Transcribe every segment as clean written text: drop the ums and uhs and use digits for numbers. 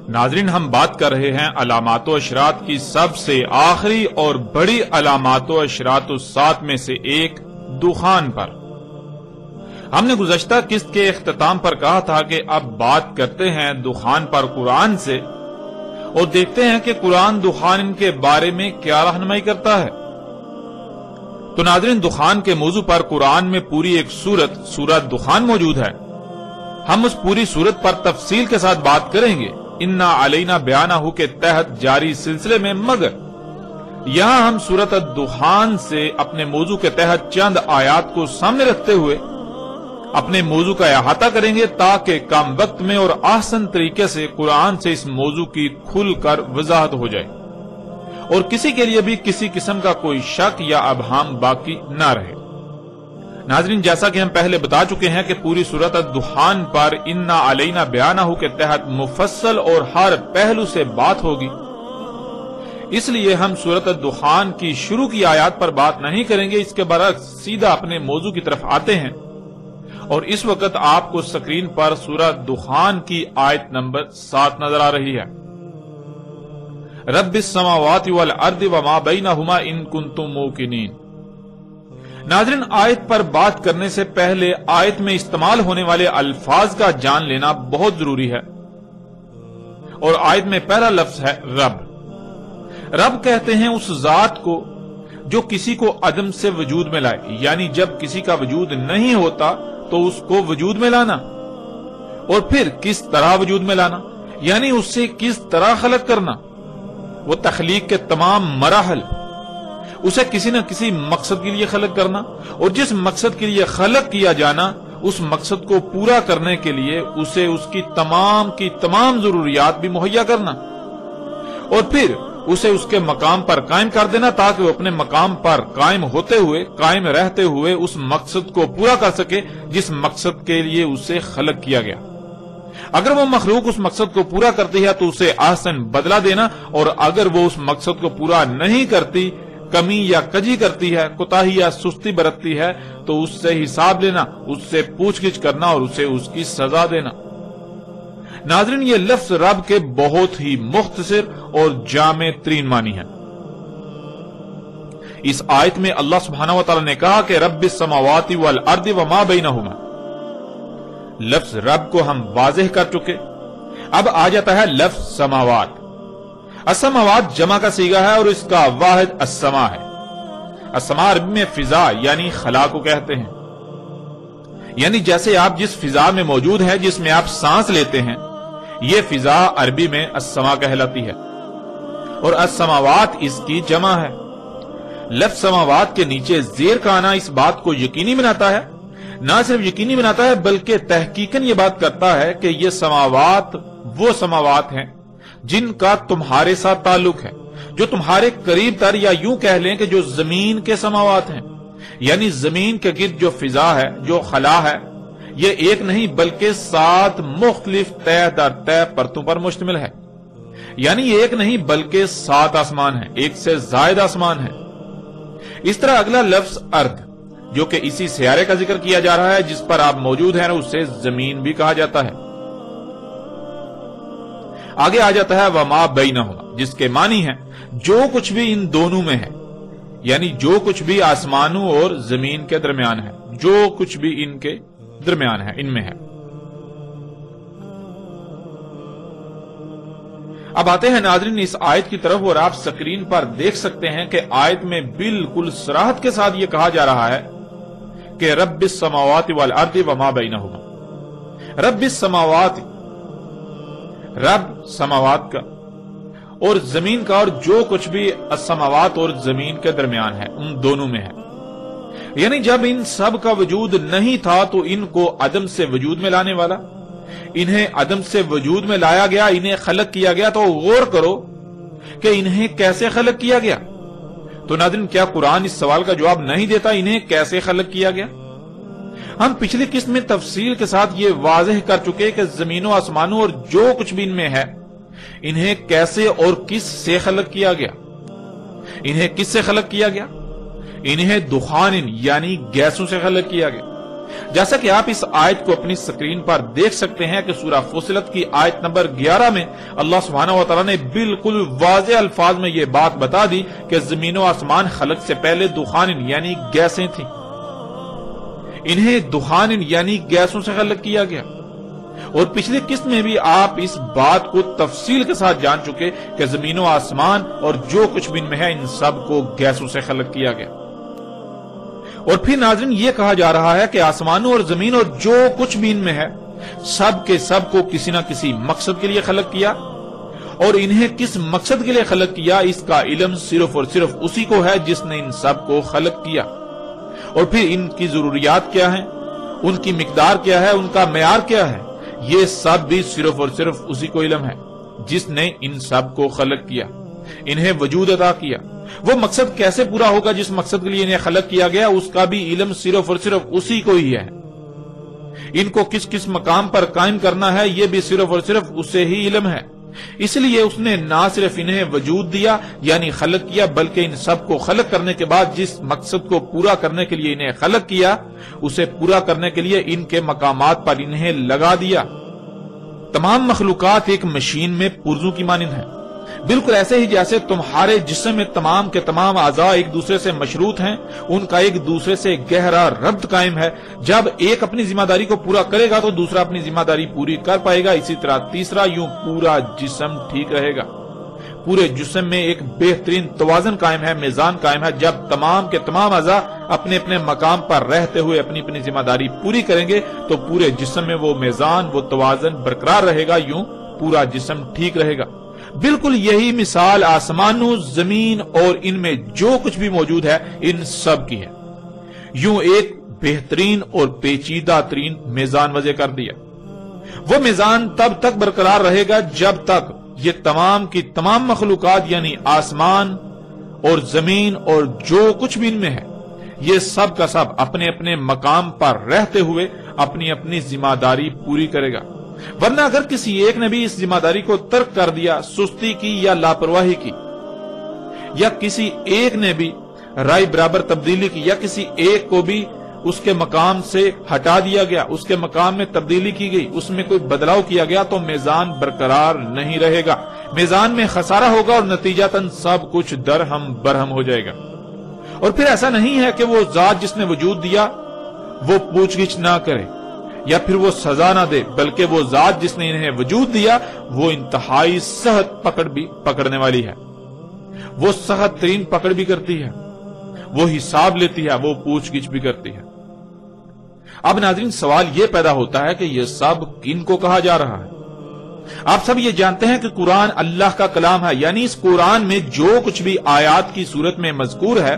ناظرین، ہم بات کر رہے ہیں علامات و اشراط کی سب سے آخری اور بڑی علامات و اشراط الساعۃ میں سے ایک دخان پر۔ ہم نے گزشتہ قسط کے اختتام پر کہا تھا کہ اب بات کرتے ہیں دخان پر قرآن سے اور دیکھتے ہیں کہ قرآن دخان کے بارے میں کیا رہنمائی کرتا ہے۔ تو ناظرین، دخان کے موضوع پر قرآن میں پوری ایک سورت دخان موجود ہے۔ ہم اس پوری سورت پر تفصیل کے ساتھ بات کریں گے انا علینا بیانہ کے تحت جاری سلسلے میں، مگر یہاں ہم سورت الدخان سے اپنے موضوع کے تحت چند آیات کو سامنے رکھتے ہوئے اپنے موضوع کا احاطہ کریں گے تاکہ کم وقت میں اور آسان طریقے سے قرآن سے اس موضوع کی کھل کر وضاحت ہو جائے اور کسی کے لیے بھی کسی قسم کا کوئی شک یا ابہام باقی نہ رہے۔ ناظرین، جیسا کہ ہم پہلے بتا چکے ہیں کہ پوری سورت الدخان پر انا علینا بیانہ کے تحت مفصل اور ہر پہلو سے بات ہوگی، اس لیے ہم سورت الدخان کی شروع کی آیات پر بات نہیں کریں گے، اس کے برعکس سیدھا اپنے موضوع کی طرف آتے ہیں۔ اور اس وقت آپ کو سکرین پر سورت دخان کی آیت نمبر 7 نظر آ رہی ہے۔ رب السماوات والارض وما بینہما ان کنتم موقنین۔ ناظرین، آیت پر بات کرنے سے پہلے آیت میں استعمال ہونے والے الفاظ کا جان لینا بہت ضروری ہے، اور آیت میں پہلا لفظ ہے رب۔ رب کہتے ہیں اس ذات کو جو کسی کو عدم سے وجود میں لائے، یعنی جب کسی کا وجود نہیں ہوتا تو اس کو وجود میں لانا، اور پھر کس طرح وجود میں لانا، یعنی اس سے کس طرح خلق کرنا، وہ تخلیق کے تمام مراحل، اسے کسی نہ کسی مقصد کے لیے خلق کرنا، اور جس مقصد کے لیے خلق کیا جانا اس مقصد کو پورا کرنے کے لیے اسے اس کی تمام ضروریات بھی مہیا کرنا، اور پھر اسے اس کے مقام پر قائم کر دینا تاکہ وہ اپنے مقام پر قائم رہتے ہوئے اس مقصد کو پورا کر سکے جس مقصد کے لیے اسے خلق کیا گیا۔ اگر وہ مخلوق اس مقصد کو پورا کرتی ہے تو اسے احسن بدلہ دینا، اور اگر وہ اس مقصد کو پورا نہیں کرتی، کمی یا کجی کرتی ہے، کوتاہی یا سستی برتتی ہے، تو اس سے حساب لینا، اس سے پوچھ گچھ کرنا اور اسے اس کی سزا دینا۔ ناظرین، یہ لفظ رب کے بہت ہی مختصر اور جامع ترین معنی ہے۔ اس آیت میں اللہ سبحانہ و تعالی نے کہا کہ رب السماوات والارض وما بینہما۔ لفظ رب کو ہم واضح کر چکے، اب آ جاتا ہے لفظ سماوات۔ السماوات جمع کا صیغہ ہے اور اس کا واحد السما ہے۔ السما عربی میں فضا یعنی خلا کو کہتے ہیں، یعنی جیسے آپ جس فضا میں موجود ہیں، جس میں آپ سانس لیتے ہیں، یہ فضا عربی میں السما کہلاتی ہے، اور السماوات اس کی جمع ہے۔ لفظ سماوات کے نیچے زیر کا آنا اس بات کو یقینی بناتا ہے، نہ صرف یقینی بناتا ہے بلکہ تحقیقاً یہ بات کرتا ہے کہ یہ سماوات وہ سماوات ہیں جن کا تمہارے ساتھ تعلق ہے، جو تمہارے قریب تر، یا یوں کہہ لیں کہ جو زمین کے سماوات ہیں، یعنی زمین کے گرد جو فضا ہے، جو خلا ہے، یہ ایک نہیں بلکہ 7 مختلف طے در طے پرتوں پر مشتمل ہے، یعنی ایک نہیں بلکہ 7 آسمان ہیں، ایک سے زائد آسمان ہیں۔ اس طرح اگلا لفظ ارض، جو کہ اسی سیارے کا ذکر کیا جا رہا ہے جس پر آپ موجود ہیں، اسے زمین بھی کہا جاتا ہے۔ آگے آ جاتا ہے وما بینہما، جس کے معنی ہے جو کچھ بھی ان دونوں میں ہے، یعنی جو کچھ بھی آسمانوں اور زمین کے درمیان ہے، جو کچھ بھی ان کے درمیان ہے، ان میں ہے۔ اب آتے ہیں ناظرین اس آیت کی طرف، اور آپ سکرین پر دیکھ سکتے ہیں کہ آیت میں بالکل صراحت کے ساتھ یہ کہا جا رہا ہے کہ رب السماوات والارض وما بینہما۔ رب السماوات، رب سماوات کا اور زمین کا، اور جو کچھ بھی السماوات اور زمین کے درمیان ہے، ان دونوں میں ہے، یعنی جب ان سب کا وجود نہیں تھا تو ان کو عدم سے وجود میں لانے والا، انہیں عدم سے وجود میں لایا گیا، انہیں خلق کیا گیا۔ تو غور کرو کہ انہیں کیسے خلق کیا گیا۔ تو ناظرین، کیا قرآن اس سوال کا جواب نہیں دیتا انہیں کیسے خلق کیا گیا؟ ہم پچھلی قسط میں تفصیل کے ساتھ یہ واضح کر چکے کہ زمین و آسمانوں اور جو کچھ بھی ان میں ہے انہیں کیسے اور کس سے خلق کیا گیا۔ انہیں کس سے خلق کیا گیا؟ انہیں دخان یعنی گیسوں سے خلق کیا گیا۔ جیسا کہ آپ اس آیت کو اپنی سکرین پر دیکھ سکتے ہیں کہ سورہ فصلت کی آیت نمبر 11 میں اللہ سبحانہ و تعالیٰ نے بالکل واضح الفاظ میں یہ بات بتا دی کہ زمین و آسمان خلق سے پہلے دخان یعنی گیسیں تھیں۔ انہیں دخان یعنی گیسوں سے خلق کیا گیا، اور پچھلی قسط میں بھی آپ اس بات کو تفصیل کے ساتھ جان چکے کہ زمین و آسمان اور جو کچھ بھی ان میں ہے ان سب کو گیسوں سے خلق کیا گیا۔ اور پھر ناظرین یہ کہا جا رہا ہے کہ آسمانوں اور زمین اور جو کچھ بھی ان میں ہے سب کے سب کو کسی نہ کسی مقصد کے لیے خلق کیا، اور انہیں کس مقصد کے لیے خلق کیا اس کا علم صرف اور صرف اسی کو ہے جس نے ان سب کو خلق کیا۔ اور پھر ان کی ضروریات کیا ہیں، ان کی مقدار کیا ہے، ان کا معیار کیا ہے، یہ سب بھی صرف اور صرف اسی کو علم ہے جس نے ان سب کو خلق کیا، انہیں وجود عطا کیا۔ وہ مقصد کیسے پورا ہوگا جس مقصد کے لیے انہیں خلق کیا گیا اس کا بھی علم صرف اور صرف اسی کو ہی ہے۔ ان کو کس کس مقام پر قائم کرنا ہے یہ بھی صرف اور صرف اسے ہی علم ہے۔ اس لیے اس نے نہ صرف انہیں وجود دیا یعنی خلق کیا، بلکہ ان سب کو خلق کرنے کے بعد جس مقصد کو پورا کرنے کے لیے انہیں خلق کیا اسے پورا کرنے کے لیے ان کے مقامات پر انہیں لگا دیا۔ تمام مخلوقات ایک مشین میں پرزوں کی مانند ہیں، بالکل ایسے ہی جیسے تمہارے جسم میں تمام کے تمام اعضاء ایک دوسرے سے مشروط ہیں، ان کا ایک دوسرے سے گہرا ربط قائم ہے۔ جب ایک اپنی ذمہ داری کو پورا کرے گا تو دوسرا اپنی ذمہ داری پوری کر پائے گا، اسی طرح تیسرا، یوں پورا جسم ٹھیک رہے گا۔ پورے جسم میں ایک بہترین توازن قائم ہے، میزان قائم ہے۔ جب تمام کے تمام اعضاء اپنے اپنے مقام پر رہتے ہوئے اپنی اپنی ذمہ داری پوری کریں گے تو پورے جسم میں وہ میزان، وہ توازن برقرار رہے گا، یوں پورا جسم ٹھیک رہے گا۔ بالکل یہی مثال آسمانوں، زمین اور ان میں جو کچھ بھی موجود ہے ان سب کی ہے۔ یوں ایک بہترین اور پیچیدہ ترین میزان وضع کر دیا۔ وہ میزان تب تک برقرار رہے گا جب تک یہ تمام کی تمام مخلوقات یعنی آسمان اور زمین اور جو کچھ بھی ان میں ہے یہ سب کا سب اپنے اپنے مقام پر رہتے ہوئے اپنی اپنی ذمہ داری پوری کرے گا۔ ورنہ اگر کسی ایک نے بھی اس ذمہ داری کو ترک کر دیا، سستی کی یا لاپرواہی کی، یا کسی ایک نے بھی رائے برابر تبدیلی کی، یا کسی ایک کو بھی اس کے مقام سے ہٹا دیا گیا، اس کے مقام میں تبدیلی کی گئی، اس میں کوئی بدلاؤ کیا گیا تو میزان برقرار نہیں رہے گا، میزان میں خسارہ ہوگا اور نتیجتاً سب کچھ درہم برہم ہو جائے گا۔ اور پھر ایسا نہیں ہے کہ وہ ذات جس نے وجود دیا وہ پوچھ گچھ نہ کرے یا پھر وہ سزا نہ دے، بلکہ وہ ذات جس نے انہیں وجود دیا وہ انتہائی سخت پکڑ بھی پکڑنے والی ہے، وہ سخت ترین پکڑ بھی کرتی ہے، وہ حساب لیتی ہے، وہ پوچھ گچھ بھی کرتی ہے۔ اب ناظرین سوال یہ پیدا ہوتا ہے کہ یہ سب کن کو کہا جا رہا ہے؟ آپ سب یہ جانتے ہیں کہ قرآن اللہ کا کلام ہے، یعنی اس قرآن میں جو کچھ بھی آیات کی صورت میں مذکور ہے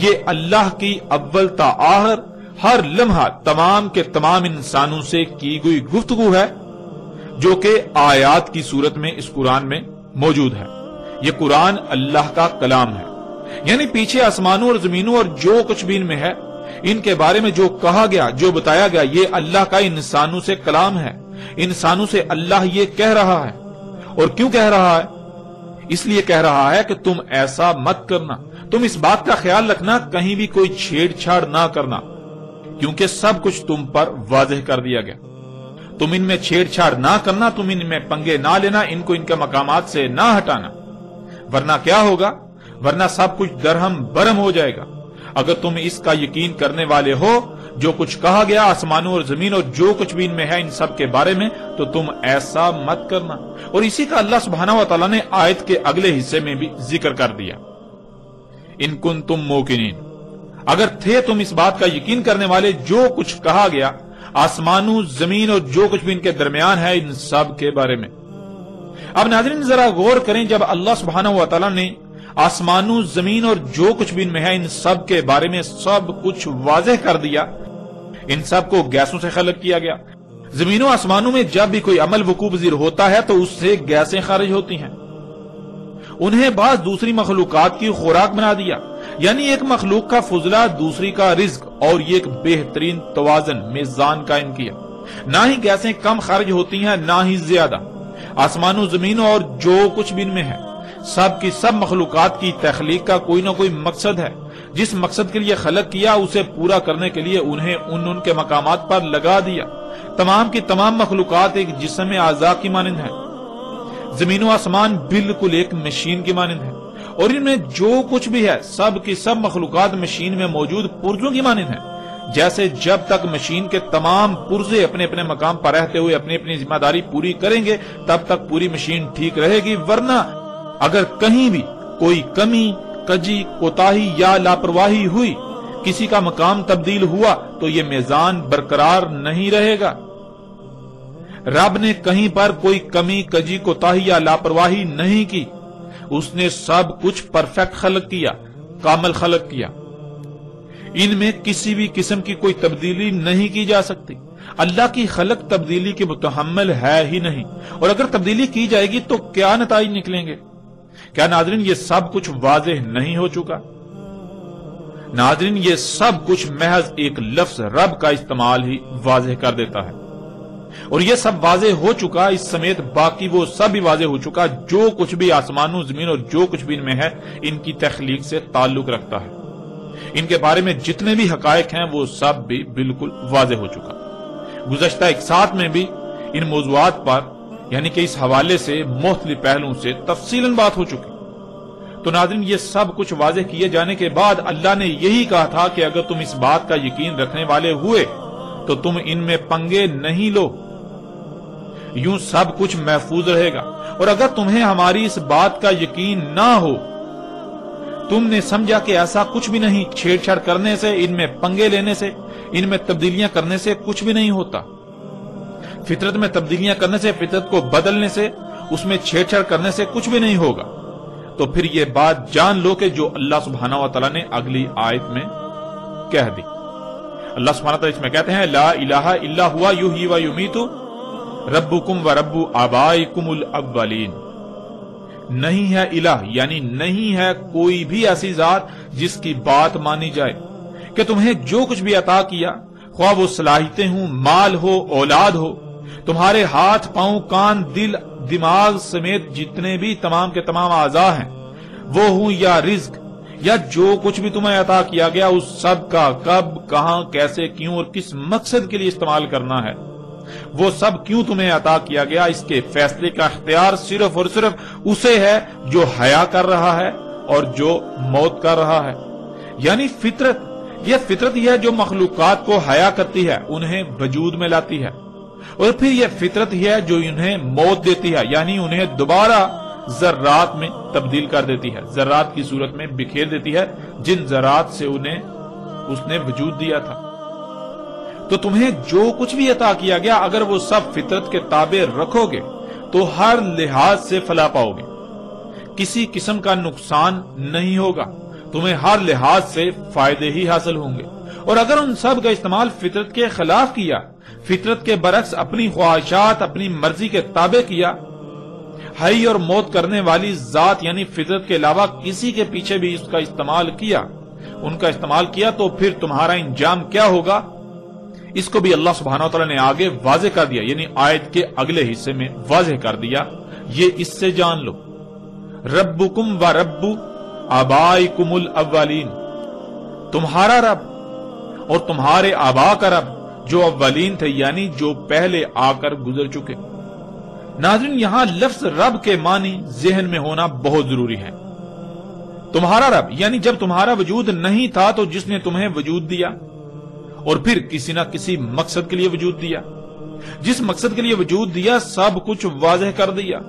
یہ اللہ کی اول تا آخر ہر لمحہ تمام کے تمام انسانوں سے کی گئی گفتگو ہے جو کہ آیات کی صورت میں اس قرآن میں موجود ہے۔ یہ قرآن اللہ کا کلام ہے، یعنی پیچھے آسمانوں اور زمینوں اور جو کچھ بھی ان میں ہے ان کے بارے میں جو کہا گیا، جو بتایا گیا، یہ اللہ کا انسانوں سے کلام ہے۔ انسانوں سے اللہ یہ کہہ رہا ہے، اور کیوں کہہ رہا ہے؟ اس لیے کہہ رہا ہے کہ تم ایسا مت کرنا، تم اس بات کا خیال رکھنا کہیں بھی کوئی چھیڑ چھاڑ نہ کرنا، کیونکہ سب کچھ تم پر واضح کر دیا گیا۔ تم ان میں چھیڑ چھاڑ نہ کرنا، تم ان میں پنگے نہ لینا، ان کو ان کے مقامات سے نہ ہٹانا، ورنہ کیا ہوگا؟ ورنہ سب کچھ درہم برہم ہو جائے گا۔ اگر تم اس کا یقین کرنے والے ہو جو کچھ کہا گیا آسمانوں اور زمین اور جو کچھ بھی ان میں ہے ان سب کے بارے میں، تو تم ایسا مت کرنا۔ اور اسی کا اللہ سبحانہ و تعالیٰ نے آیت کے اگلے حصے میں بھی ذکر کر دیا، ان کنتم موقنین، اگر تھے تم اس بات کا یقین کرنے والے جو کچھ کہا گیا آسمانوں، زمین اور جو کچھ بھی ان کے درمیان ہے ان سب کے بارے میں۔ اب ناظرین ذرا غور کریں، جب اللہ سبحانہ و تعالیٰ نے آسمانوں، زمین اور جو کچھ بھی ان میں ہے ان سب کے بارے میں سب کچھ واضح کر دیا، ان سب کو گیسوں سے خلق کیا گیا۔ زمینوں آسمانوں میں جب بھی کوئی عمل وقوع پذیر ہوتا ہے تو اس سے گیسیں خارج ہوتی ہیں، انہیں بعض دوسری مخلوقات کی خوراک بنا دیا، یعنی ایک مخلوق کا فضلہ دوسری کا رزق، اور یہ ایک بہترین توازن میزان قائم کیا۔ نہ ہی گیسیں کم خرچ ہوتی ہیں نہ ہی زیادہ۔ آسمان و زمین اور جو کچھ بھی ان میں ہے، سب کی سب مخلوقات کی تخلیق کا کوئی نہ کوئی مقصد ہے۔ جس مقصد کے لیے خلق کیا اسے پورا کرنے کے لیے انہیں ان کے مقامات پر لگا دیا۔ تمام کی تمام مخلوقات ایک جسم اعضاء کی مانند ہے۔ زمین و آسمان بالکل ایک مشین کی مانند ہے، اور ان میں جو کچھ بھی ہے سب کی سب مخلوقات مشین میں موجود پرزوں کی مانند ہیں۔ جیسے جب تک مشین کے تمام پرزے اپنے اپنے مقام پر رہتے ہوئے اپنی اپنی ذمہ داری پوری کریں گے تب تک پوری مشین ٹھیک رہے گی، ورنہ اگر کہیں بھی کوئی کمی، کجی، کوتاہی یا لاپرواہی ہوئی، کسی کا مقام تبدیل ہوا تو یہ میزان برقرار نہیں رہے گا۔ رب نے کہیں پر کوئی کمی، کجی، کوتاہی یا لاپرواہی نہیں کی۔ اس نے سب کچھ پرفیکٹ خلق کیا، کامل خلق کیا۔ ان میں کسی بھی قسم کی کوئی تبدیلی نہیں کی جا سکتی۔ اللہ کی خلق تبدیلی کے متحمل ہے ہی نہیں، اور اگر تبدیلی کی جائے گی تو کیا نتائج نکلیں گے؟ کیا ناظرین یہ سب کچھ واضح نہیں ہو چکا؟ ناظرین یہ سب کچھ محض ایک لفظ رب کا استعمال ہی واضح کر دیتا ہے، اور یہ سب واضح ہو چکا، اس سمیت باقی وہ سب بھی واضح ہو چکا جو کچھ بھی آسمانوں زمین اور جو کچھ بھی ان میں ہے ان کی تخلیق سے تعلق رکھتا ہے۔ ان کے بارے میں جتنے بھی حقائق ہیں وہ سب بھی بالکل واضح ہو چکا۔ گزشتہ ایک ساتھ میں بھی ان موضوعات پر یعنی کہ اس حوالے سے مختلف پہلوؤں سے تفصیلاً بات ہو چکی۔ تو ناظرین یہ سب کچھ واضح کیے جانے کے بعد اللہ نے یہی کہا تھا کہ اگر تم اس بات کا یقین رکھنے والے ہوئے تو تم ان میں پنگے نہیں لو، یوں سب کچھ محفوظ رہے گا۔ اور اگر تمہیں ہماری اس بات کا یقین نہ ہو، تم نے سمجھا کہ ایسا کچھ بھی نہیں، چھیڑ چھاڑ کرنے سے، ان میں پنگے لینے سے، ان میں تبدیلیاں کرنے سے کچھ بھی نہیں ہوتا۔ فطرت میں تبدیلیاں کرنے سے، فطرت کو بدلنے سے، اس میں چھیڑ چھاڑ کرنے سے کچھ بھی نہیں ہوگا۔ تو پھر یہ بات جان لو کہ جو اللہ سبحانہ و تعالیٰ نے اگلی آیت میں کہہ دی۔ اللہ سبحانہ و تعالیٰ اس میں کہتے ہیں لا الہ الا ہوا یحیی و یمیت ربکم و رب آبائکم الاولین۔ نہیں ہے الہ یعنی نہیں ہے کوئی بھی ایسی ذات جس کی بات مانی جائے کہ تمہیں جو کچھ بھی عطا کیا، خواہ وہ صلاحیتیں ہوں، مال ہو، اولاد ہو، تمہارے ہاتھ، پاؤں، کان، دل، دماغ سمیت جتنے بھی تمام کے تمام اعضاء ہیں وہ ہوں، یا رزق، یا جو کچھ بھی تمہیں عطا کیا گیا، اس سب کا کب، کہاں، کیسے، کیوں اور کس مقصد کے لیے استعمال کرنا ہے، وہ سب کیوں تمہیں عطا کیا گیا، اس کے فیصلے کا اختیار صرف اور صرف اسے ہے جو حیا کر رہا ہے اور جو موت کر رہا ہے۔ یعنی فطرت، یہ فطرت ہی ہے جو مخلوقات کو حیا کرتی ہے، انہیں وجود میں لاتی ہے، اور پھر یہ فطرت ہی ہے جو انہیں موت دیتی ہے، یعنی انہیں دوبارہ ذرات میں تبدیل کر دیتی ہے، ذرات کی صورت میں بکھیر دیتی ہے جن ذرات سے انہیں اس نے وجود دیا تھا۔ تو تمہیں جو کچھ بھی عطا کیا گیا اگر وہ سب فطرت کے تابع رکھو گے تو ہر لحاظ سے فلاح پاؤ گے، کسی قسم کا نقصان نہیں ہوگا، تمہیں ہر لحاظ سے فائدے ہی حاصل ہوں گے۔ اور اگر ان سب کا استعمال فطرت کے خلاف کیا، فطرت کے برعکس اپنی خواہشات، اپنی مرضی کے تابع کیا، حی اور موت کرنے والی ذات یعنی فطرت کے علاوہ کسی کے پیچھے بھی اس کا استعمال کیا، ان کا استعمال کیا، تو پھر تمہارا انجام کیا ہوگا، اس کو بھی اللہ سبحانہ وتعالی نے آگے واضح کر دیا، یعنی آیت کے اگلے حصے میں واضح کر دیا۔ یہ اس سے جان لو ربکم و رب آبائکم الاولین، تمہارا رب اور تمہارے آبا کا رب جو اولین تھے یعنی جو پہلے آ کر گزر چکے۔ ناظرین یہاں لفظ رب کے معنی ذہن میں ہونا بہت ضروری ہے۔ تمہارا رب یعنی جب تمہارا وجود نہیں تھا تو جس نے تمہیں وجود دیا اور پھر کسی نہ کسی مقصد کے لیے وجود دیا، جس مقصد کے لیے وجود دیا سب کچھ واضح کر دیا،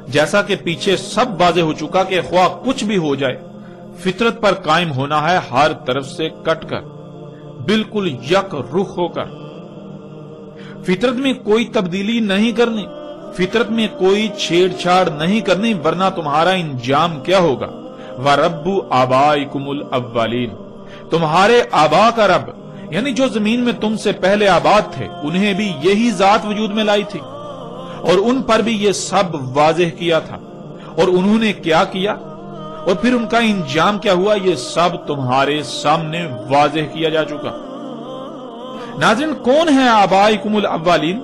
جیسا کہ پیچھے سب واضح ہو چکا کہ خواہ کچھ بھی ہو جائے فطرت پر قائم ہونا ہے ہر طرف سے کٹ کر، بالکل یک رخ ہو کر، فطرت میں کوئی تبدیلی نہیں کرنی، فطرت میں کوئی چھیڑ چھاڑ نہیں کرنی، ورنہ تمہارا انجام کیا ہوگا۔ وَرَبُّ آبَائِكُمُ الْأَوَّلِينَ، تمہارے آبا کا رب یعنی جو زمین میں تم سے پہلے آباد تھے، انہیں بھی یہی ذات وجود میں لائی تھی اور ان پر بھی یہ سب واضح کیا تھا، اور انہوں نے کیا کیا اور پھر ان کا انجام کیا ہوا، یہ سب تمہارے سامنے واضح کیا جا چکا۔ ناظرین، کون ہیں آبائکم الاولین؟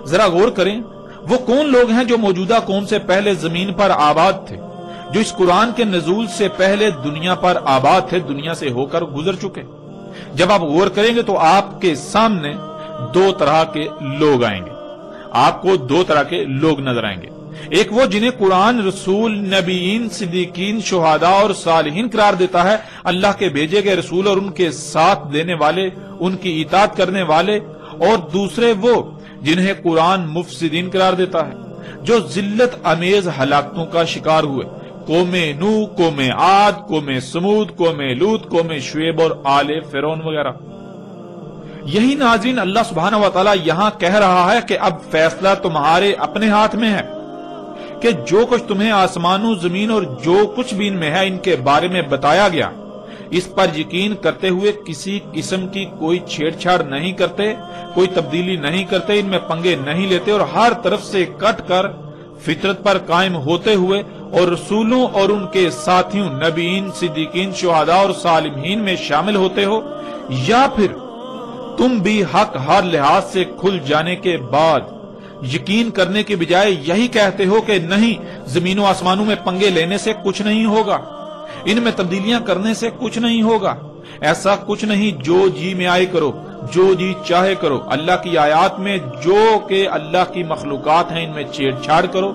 ذرا غور کریں، وہ کون لوگ ہیں جو موجودہ قوم سے پہلے زمین پر آباد تھے، جو اس قرآن کے نزول سے پہلے دنیا پر آباد تھے، دنیا سے ہو کر گزر چکے۔ جب آپ غور کریں گے تو آپ کے سامنے دو طرح کے لوگ آئیں گے، آپ کو دو طرح کے لوگ نظر آئیں گے۔ ایک وہ جنہیں قرآن رسول، نبیین، صدیقین، شہداء اور صالحین قرار دیتا ہے، اللہ کے بھیجے گئے رسول اور ان کے ساتھ دینے والے، ان کی اطاعت کرنے والے۔ اور دوسرے وہ جنہیں قرآن مفسدین قرار دیتا ہے، جو ذلت امیز ہلاکتوں کا شکار ہوئے، قوم نوح، قوم عاد، قوم سمود، قوم لوط، قوم شعیب اور آل فرعون وغیرہ۔ یہی ناظرین اللہ سبحانہ و تعالی یہاں کہہ رہا ہے کہ اب فیصلہ تمہارے اپنے ہاتھ میں ہے کہ جو کچھ تمہیں آسمانوں، زمین اور جو کچھ بھی ان میں ہے ان کے بارے میں بتایا گیا، اس پر یقین کرتے ہوئے کسی قسم کی کوئی چھیڑ چھاڑ نہیں کرتے، کوئی تبدیلی نہیں کرتے، ان میں پنگے نہیں لیتے اور ہر طرف سے کٹ کر فطرت پر قائم ہوتے ہوئے اور رسولوں اور ان کے ساتھیوں، نبیین، صدیقین، شہداء اور صالحین میں شامل ہوتے ہو، یا پھر تم بھی حق ہر لحاظ سے کھل جانے کے بعد یقین کرنے کے بجائے یہی کہتے ہو کہ نہیں، زمین و آسمانوں میں پنگے لینے سے کچھ نہیں ہوگا، ان میں تبدیلیاں کرنے سے کچھ نہیں ہوگا، ایسا کچھ نہیں، جو جی میں آئے کرو، جو جی چاہے کرو، اللہ کی آیات میں جو کہ اللہ کی مخلوقات ہیں ان میں چھیڑ چھاڑ کرو،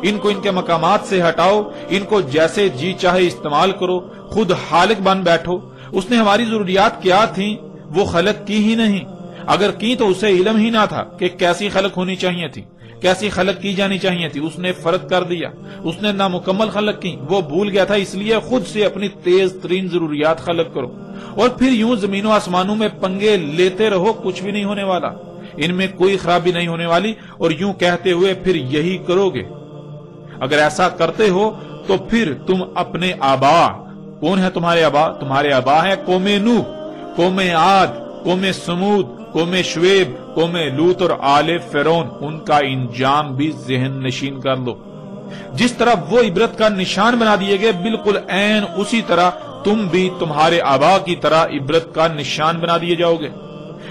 ان کو ان کے مقامات سے ہٹاؤ، ان کو جیسے جی چاہے استعمال کرو، خود خالق بن بیٹھو۔ اس نے ہماری ضروریات کیا تھیں وہ خلق کی ہی نہیں، اگر کی تو اسے علم ہی نہ تھا کہ کیسی خلق ہونی چاہیے تھی، کیسی خلق کی جانی چاہیے تھی، اس نے فرض کر دیا، اس نے نامکمل خلق کی، وہ بھول گیا تھا، اس لیے خود سے اپنی تیز ترین ضروریات خلق کرو اور پھر یوں زمین و آسمانوں میں پنگے لیتے رہو، کچھ بھی نہیں ہونے والا، ان میں کوئی خرابی نہیں ہونے والی، اور یوں کہتے ہوئے پھر یہی کرو گے۔ اگر ایسا کرتے ہو تو پھر تم اپنے آبا، کون ہے تمہارے آبا؟ تمہارے آبا ہیں قوم نوح، قوم عاد، قوم سمود، قوم شعیب، قوم لوط اور آل فرعون، ان کا انجام بھی ذہن نشین کر لو۔ جس طرح وہ عبرت کا نشان بنا دیے گئے، بالکل عین اسی طرح تم بھی تمہارے آبا کی طرح عبرت کا نشان بنا دیے جاؤ گے۔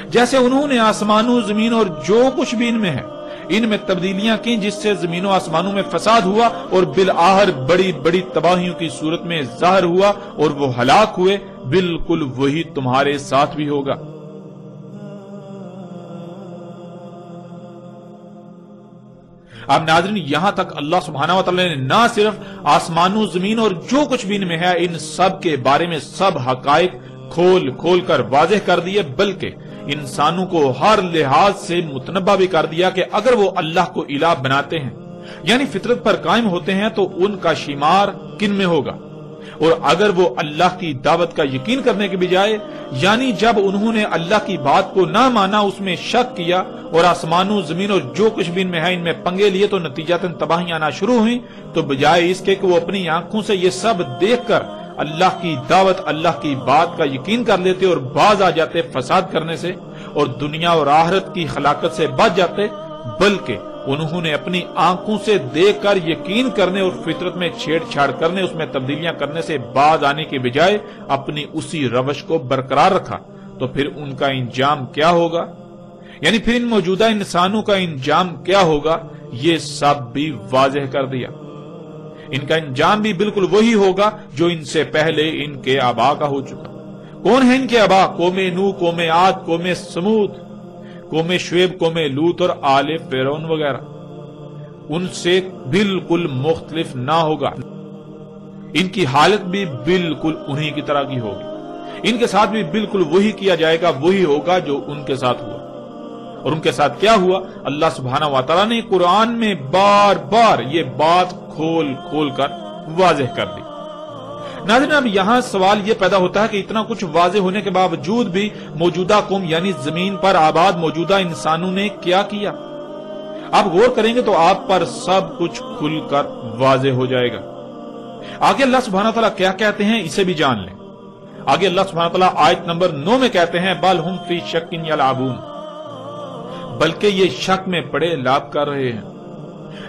جیسے انہوں نے آسمانوں، زمین اور جو کچھ بھی ان میں ہے، ان میں تبدیلیاں کی جس سے زمین و آسمانوں میں فساد ہوا اور بالآخر بڑی بڑی تباہیوں کی صورت میں ظاہر ہوا اور وہ ہلاک ہوئے، بالکل وہی تمہارے ساتھ بھی ہوگا۔ اب ناظرین، یہاں تک اللہ سبحانہ و تعالی نے نہ صرف آسمانوں، زمین اور جو کچھ بھی ان میں ہے ان سب کے بارے میں سب حقائق کھول کھول کر واضح کر دیے، بلکہ انسانوں کو ہر لحاظ سے متنبہ بھی کر دیا کہ اگر وہ اللہ کو الہ بناتے ہیں، یعنی فطرت پر قائم ہوتے ہیں، تو ان کا شمار کن میں ہوگا، اور اگر وہ اللہ کی دعوت کا یقین کرنے کے بجائے، یعنی جب انہوں نے اللہ کی بات کو نہ مانا، اس میں شک کیا اور آسمانوں، زمین اور جو کچھ بھی ان میں ہے ان میں پنگے لیے، تو نتیجتاً تباہیاں آنا شروع ہوئیں، تو بجائے اس کے کہ وہ اپنی آنکھوں سے یہ سب دیکھ کر اللہ کی دعوت، اللہ کی بات کا یقین کر لیتے اور باز آ جاتے فساد کرنے سے اور دنیا اور آخرت کی ہلاکت سے بچ جاتے، بلکہ انہوں نے اپنی آنکھوں سے دیکھ کر یقین کرنے اور فطرت میں چھیڑ چھاڑ کرنے، اس میں تبدیلیاں کرنے سے باز آنے کے بجائے اپنی اسی روش کو برقرار رکھا، تو پھر ان کا انجام کیا ہوگا؟ یعنی پھر ان موجودہ انسانوں کا انجام کیا ہوگا؟ یہ سب بھی واضح کر دیا۔ ان کا انجام بھی بالکل وہی ہوگا جو ان سے پہلے ان کے آبا کا ہو چکا۔ کون ہے ان کے آبا؟ قوم نوح، قوم عاد، قوم سمود، قوم شعیب، قوم لوط اور آل فرعون وغیرہ۔ ان سے بالکل مختلف نہ ہوگا، ان کی حالت بھی بالکل انہی کی طرح کی ہوگی، ان کے ساتھ بھی بالکل وہی کیا جائے گا، وہی ہوگا جو ان کے ساتھ ہوا۔ اور ان کے ساتھ کیا ہوا؟ اللہ سبحانہ و تعالیٰ نے قرآن میں بار بار یہ بات کھول کھول کر واضح کر دی۔ ناظرین، اب یہاں سوال یہ پیدا ہوتا ہے کہ اتنا کچھ واضح ہونے کے باوجود بھی موجودہ قوم یعنی زمین پر آباد موجودہ انسانوں نے کیا کیا؟ آپ غور کریں گے تو آپ پر سب کچھ کھل کر واضح ہو جائے گا۔ آگے اللہ سبحانہ تعالیٰ کیا کہتے ہیں اسے بھی جان لیں۔ آگے اللہ سبحانہ تعالیٰ آیت نمبر 9 میں کہتے ہیں بل ہم فی شک یلعبون، بلکہ یہ شک میں پڑے لعب کر رہے ہیں۔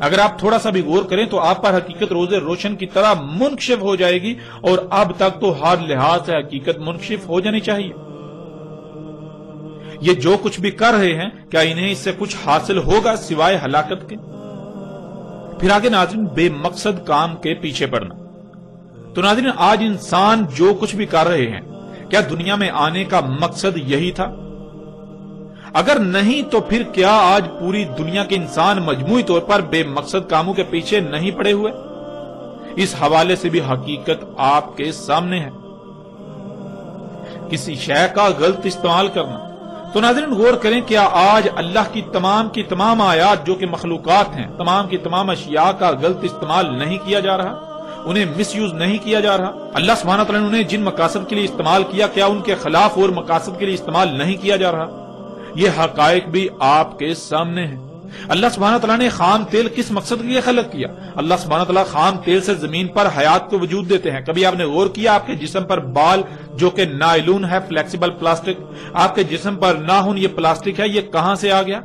اگر آپ تھوڑا سا بھی غور کریں تو آپ پر حقیقت روز روشن کی طرح منکشف ہو جائے گی، اور اب تک تو ہر لحاظ سے حقیقت منکشف ہو جانی چاہیے۔ یہ جو کچھ بھی کر رہے ہیں، کیا انہیں اس سے کچھ حاصل ہوگا سوائے ہلاکت کے؟ پھر آگے ناظرین، بے مقصد کام کے پیچھے پڑنا۔ تو ناظرین، آج انسان جو کچھ بھی کر رہے ہیں، کیا دنیا میں آنے کا مقصد یہی تھا؟ اگر نہیں تو پھر کیا آج پوری دنیا کے انسان مجموعی طور پر بے مقصد کاموں کے پیچھے نہیں پڑے ہوئے؟ اس حوالے سے بھی حقیقت آپ کے سامنے ہے۔ کسی شے کا غلط استعمال کرنا۔ تو ناظرین غور کریں، کیا آج اللہ کی تمام آیات جو کہ مخلوقات ہیں، تمام کی تمام اشیاء کا غلط استعمال نہیں کیا جا رہا؟ انہیں مس یوز نہیں کیا جا رہا؟ اللہ سبحانہ تعالیٰ نے انہیں جن مقاصد کے لیے استعمال کیا، کیا ان کے خلاف اور مقاصد کے لیے استعمال نہیں کیا جا رہا؟ یہ حقائق بھی آپ کے سامنے ہیں۔ اللہ سبحانہ تعالیٰ نے خام تیل کس مقصد کے لیے خلق کیا؟ اللہ سبحانہ تعالیٰ خام تیل سے زمین پر حیات کو وجود دیتے ہیں۔ کبھی آپ نے غور کیا آپ کے جسم پر بال جو کہ نائلون ہے، فلیکسیبل پلاسٹک، آپ کے جسم پر ناخن یہ پلاسٹک ہے، یہ کہاں سے آ گیا؟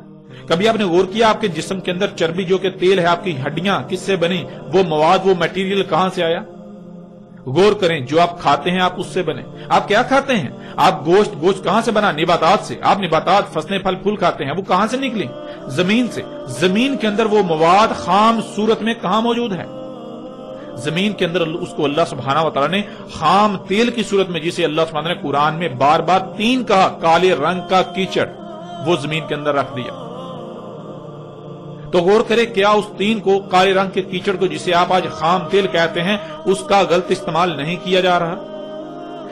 کبھی آپ نے غور کیا آپ کے جسم کے اندر چربی جو کہ تیل ہے، آپ کی ہڈیاں کس سے بنی؟ وہ مواد، وہ میٹیریل کہاں سے آیا؟ غور کریں، جو آپ کھاتے ہیں آپ اس سے بنے۔ آپ کیا کھاتے ہیں؟ آپ گوشت کہاں سے بنا؟ نباتات سے۔ آپ نباتات، فصلیں، پھل پھول کھاتے ہیں، وہ کہاں سے نکلیں؟ زمین سے۔ زمین کے اندر وہ مواد خام صورت میں کہاں موجود ہے؟ زمین کے اندر اس کو اللہ سبحانہ و تعالیٰ نے خام تیل کی صورت میں، جسے اللہ سبحانہ نے قرآن میں بار بار 3 کہا، کالے رنگ کا کیچڑ، وہ زمین کے اندر رکھ دیا۔ تو غور کرے، کیا اس 3 کو، کالے رنگ کے کیچڑ کو جسے آپ آج خام تیل کہتے ہیں، اس کا غلط استعمال نہیں کیا جا رہا؟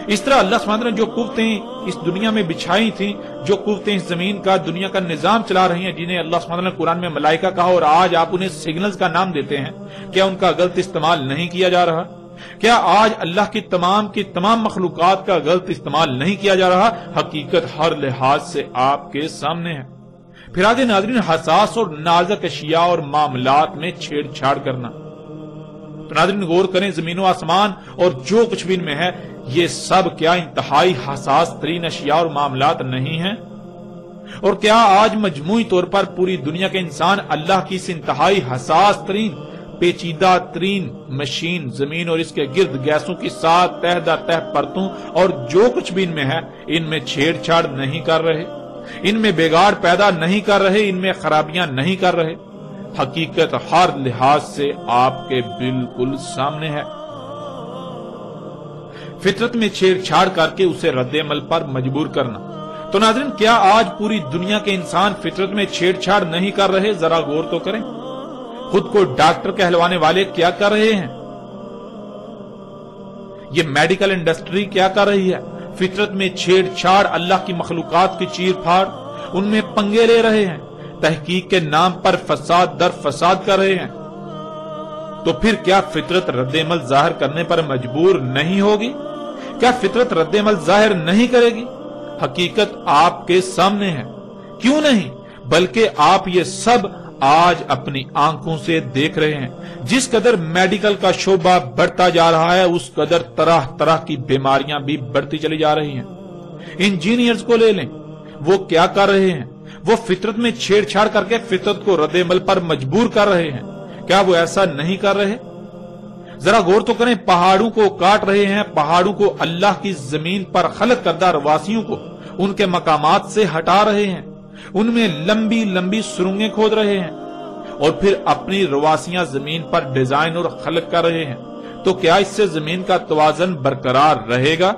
اس طرح اللہ سبحانہ نے جو قوتیں اس دنیا میں بچھائی تھیں، جو قوتیں اس زمین کا، دنیا کا نظام چلا رہی ہیں، جنہیں اللہ سبحانہ نے قرآن میں ملائکہ کہا اور آج آپ انہیں سگنلز کا نام دیتے ہیں، کیا ان کا غلط استعمال نہیں کیا جا رہا؟ کیا آج اللہ کی تمام مخلوقات کا غلط استعمال نہیں کیا جا رہا؟ حقیقت ہر لحاظ سے آپ کے سامنے ہے۔ پھر آگے ناظرین، حساس اور نازک اشیاء اور معاملات میں چھیڑ چھاڑ کرنا۔ تو ناظرین غور کریں، زمین و آسمان اور جو کچھ بھی ان میں ہے، یہ سب کیا انتہائی حساس ترین اشیاء اور معاملات نہیں ہیں؟ اور کیا آج مجموعی طور پر پوری دنیا کے انسان اللہ کی اس انتہائی حساس ترین، پیچیدہ ترین مشین، زمین اور اس کے گرد گیسوں کی 7 تہ در تہ پرتوں اور جو کچھ بھی ان میں ہے، ان میں چھیڑ چھاڑ نہیں کر رہے؟ ان میں بگاڑ پیدا نہیں کر رہے؟ ان میں خرابیاں نہیں کر رہے؟ حقیقت ہر لحاظ سے آپ کے بالکل سامنے ہے۔ فطرت میں چھیڑ چھاڑ کر کے اسے رد عمل پر مجبور کرنا۔ تو ناظرین، کیا آج پوری دنیا کے انسان فطرت میں چھیڑ چھاڑ نہیں کر رہے؟ ذرا غور تو کریں، خود کو ڈاکٹر کہلوانے والے کیا کر رہے ہیں؟ یہ میڈیکل انڈسٹری کیا کر رہی ہے؟ فطرت میں چھیڑ چھاڑ، اللہ کی مخلوقات کی چیر پھاڑ، ان میں پنگے لے رہے ہیں، تحقیق کے نام پر فساد در فساد کر رہے ہیں۔ تو پھر کیا فطرت رد عمل ظاہر کرنے پر مجبور نہیں ہوگی؟ کیا فطرت رد عمل ظاہر نہیں کرے گی؟ حقیقت آپ کے سامنے ہے۔ کیوں نہیں، بلکہ آپ یہ سب آج اپنی آنکھوں سے دیکھ رہے ہیں۔ جس قدر میڈیکل کا شعبہ بڑھتا جا رہا ہے، اس قدر طرح طرح کی بیماریاں بھی بڑھتی چلی جا رہی ہیں۔ انجینئرز کو لے لیں، وہ کیا کر رہے ہیں؟ وہ فطرت میں چھیڑ چھاڑ کر کے فطرت کو رد عمل پر مجبور کر رہے ہیں۔ کیا وہ ایسا نہیں کر رہے؟ ذرا غور تو کریں، پہاڑوں کو کاٹ رہے ہیں، پہاڑوں کو اللہ کی زمین پر خلق کردہ رواسیوں کو ان کے مقامات سے ہٹا رہے ہیں، ان میں لمبی لمبی سرنگیں کھود رہے ہیں، اور پھر اپنی رواسیاں زمین پر ڈیزائن اور خلق کر رہے ہیں۔ تو کیا اس سے زمین کا توازن برقرار رہے گا؟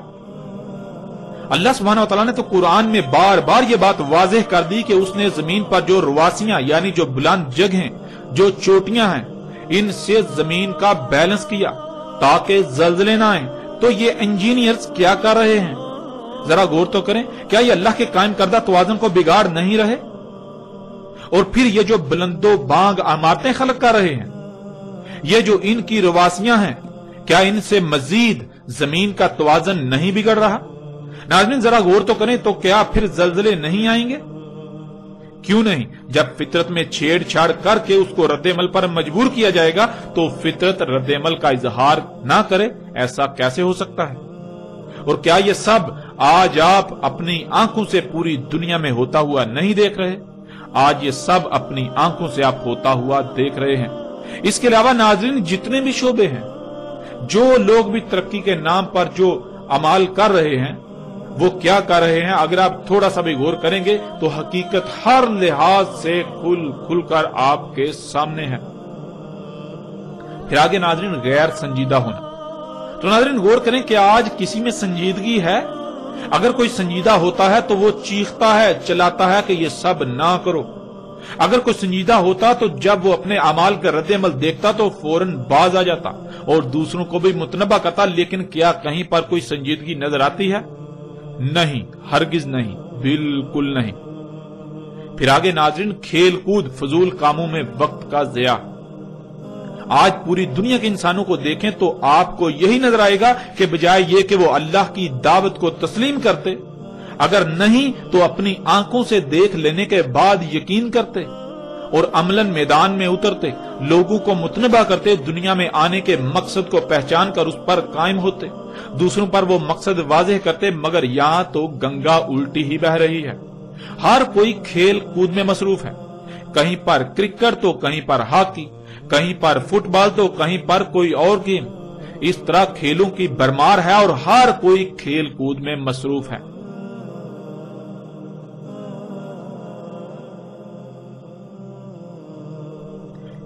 اللہ سبحانہ وتعالیٰ نے تو قرآن میں بار بار یہ بات واضح کر دی کہ اس نے زمین پر جو رواسیاں، یعنی جو بلند جگہیں، جو چوٹیاں ہیں، ان سے زمین کا بیلنس کیا تاکہ زلزلے نہ آئیں۔ تو یہ انجینئرز کیا کر رہے ہیں؟ ذرا غور تو کریں، کیا یہ اللہ کے قائم کردہ توازن کو بگاڑ نہیں رہے؟ اور پھر یہ جو بلند و بانگ عمارتیں خلق کر رہے ہیں، یہ جو ان کی رواسیاں ہیں، کیا ان سے مزید زمین کا توازن نہیں بگڑ رہا؟ ناظرین ذرا غور تو کریں، تو کیا پھر زلزلے نہیں آئیں گے؟ کیوں نہیں؟ جب فطرت میں چھیڑ چھاڑ کر کے اس کو رد عمل پر مجبور کیا جائے گا تو فطرت رد عمل کا اظہار نہ کرے؟ ایسا کیسے ہو سکتا ہے؟ اور کیا یہ سب آج آپ اپنی آنکھوں سے پوری دنیا میں ہوتا ہوا نہیں دیکھ رہے؟ آج یہ سب اپنی آنکھوں سے آپ ہوتا ہوا دیکھ رہے ہیں۔ اس کے علاوہ ناظرین جتنے بھی شعبے ہیں، جو لوگ بھی ترقی کے نام پر جو اعمال کر رہے ہیں وہ کیا کر رہے ہیں، اگر آپ تھوڑا سا بھی غور کریں گے تو حقیقت ہر لحاظ سے کھل کر آپ کے سامنے ہے۔ پھر آگے ناظرین غیر سنجیدہ ہونا۔ تو ناظرین غور کریں کہ آج کسی میں سنجیدگی ہے؟ اگر کوئی سنجیدہ ہوتا ہے تو وہ چیختا ہے، چلاتا ہے کہ یہ سب نہ کرو۔ اگر کوئی سنجیدہ ہوتا تو جب وہ اپنے اعمال کا رد عمل دیکھتا تو فوراً باز آ جاتا اور دوسروں کو بھی متنبہ کرتا، لیکن کیا کہیں پر کوئی سنجیدگی نظر آتی ہے؟ نہیں، ہرگز نہیں، بالکل نہیں۔ پھر آگے ناظرین کھیل کود، فضول کاموں میں وقت کا ضیاع۔ آج پوری دنیا کے انسانوں کو دیکھیں تو آپ کو یہی نظر آئے گا کہ بجائے یہ کہ وہ اللہ کی دعوت کو تسلیم کرتے، اگر نہیں تو اپنی آنکھوں سے دیکھ لینے کے بعد یقین کرتے اور عملاً میدان میں اترتے، لوگوں کو متنبہ کرتے، دنیا میں آنے کے مقصد کو پہچان کر اس پر قائم ہوتے، دوسروں پر وہ مقصد واضح کرتے، مگر یہاں تو گنگا الٹی ہی بہہ رہی ہے۔ ہر کوئی کھیل کود میں مصروف ہے، کہیں پر کرکٹ تو کہیں پر ہاکی، کہیں پر فٹ بال تو کہیں پر کوئی اور گیم۔ اس طرح کھیلوں کی بھرمار ہے اور ہر کوئی کھیل کود میں مصروف ہے۔